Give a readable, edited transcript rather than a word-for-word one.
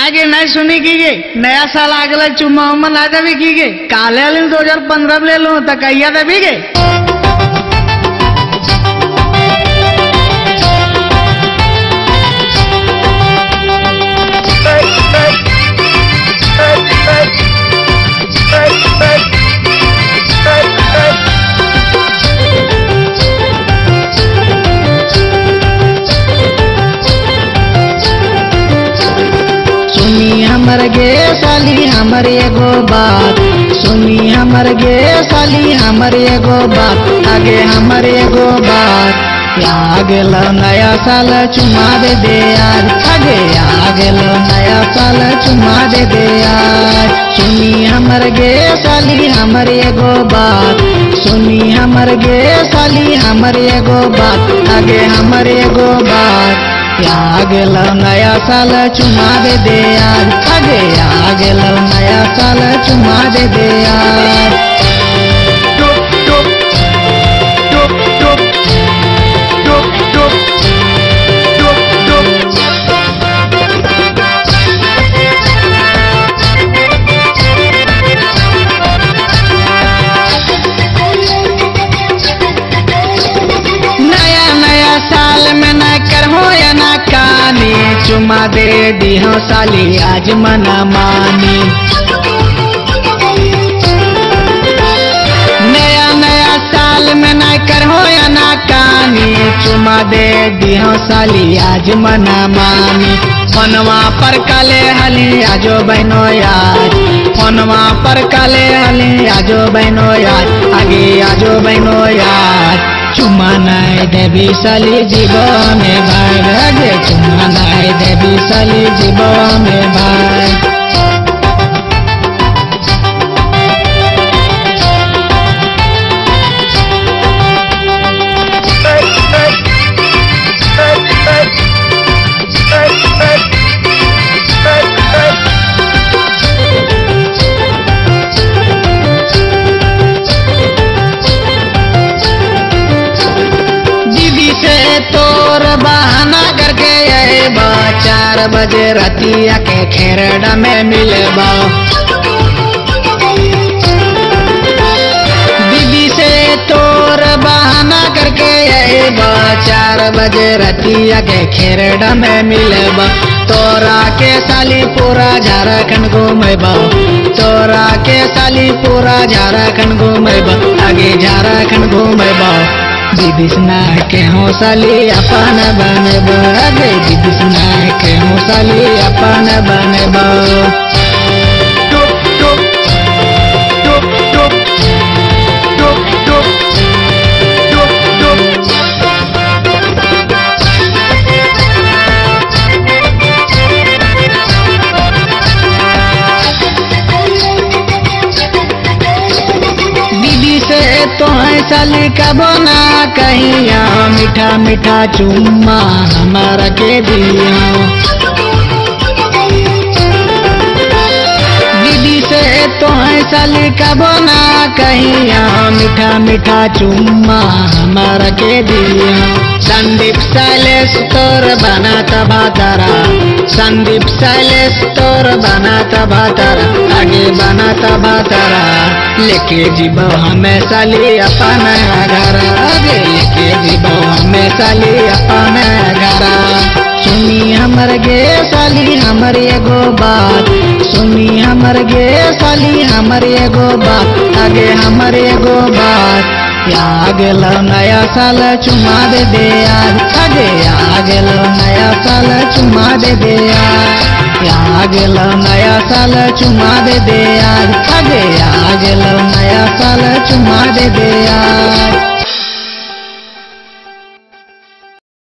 आगे नहीं सुनी की गे नया साल आगला चुम्मा उम्मा ना देवी की गे काले 2015 ले लूं तो कहिया देवी गे। हमर गे साली हमर एगो बात सुनी हमर गे साली हमर एगो बात आगे हमर एगो बात आ गेलो नया साल चुमा दे यार आगे आ गेलो नया साल चुमा दे यार। सुनी हमर गे साली हमर एगो बात सुनी हमर गे साली हमर एगो बात आगे हमर एगो बात आ गेलो नया साल चुमा दे यार आगे आ गेलो नया साल चुमा दे यार। चुमा दे दी हो साली आज मना मानी नया नया साल में ना करहो या ना कानी चुमा दे दी हो साली आज मना मानी। फोनवा पर काले हली आजो बहनो यार फोनवा पर काले हली आजो बहनो यार आगे आजो बहनो यार चुमा नाय देवी साली जीवो में भाई गे चुमा नाय देवी साली जीवो में भाई। तोर बहाना करके ये 4 बजे रतिया के खेरड़ा में मिलबा दीदी से तोर बहाना करके ये 4 बजे रतिया के खेरड़ा में मिलबा तोरा के साली पूरा झारखंड घूमेबा तोरा के साली पूरा झारखंड घूमेबा आगे झारखंड घूमेबा दीदी सुना के हो साली अपन बनेबो आगे दीदी सुना के हो साली अपन बनेबो। तो साली कबो ना कहिया मीठा मीठा चुम्मा हमारा के दिया दीदी से तो साली कबो ना कहिया मीठा मीठा चुम्मा हमारा के दिया। संदीप शैलेश तोर बनाता भातारा संदीप शैलेश तोर बनाता भातारा आगे बनाता भातारा लेके जीबो हमें साली अपन घर आगे लेके जीबो हमें साली अपन घर। सुनी हमर गे साली हमर एगो बात सुनी हमर गे साली हमर एगो बात आगे हमर एगो बात आ गेलो नया साल चुमा दे यार आगे आ गेलो नया साल चुमा दे यार आ गेलो नया साल चुमा दे यार आगे आ गेलो नया साल चुमा दे यार।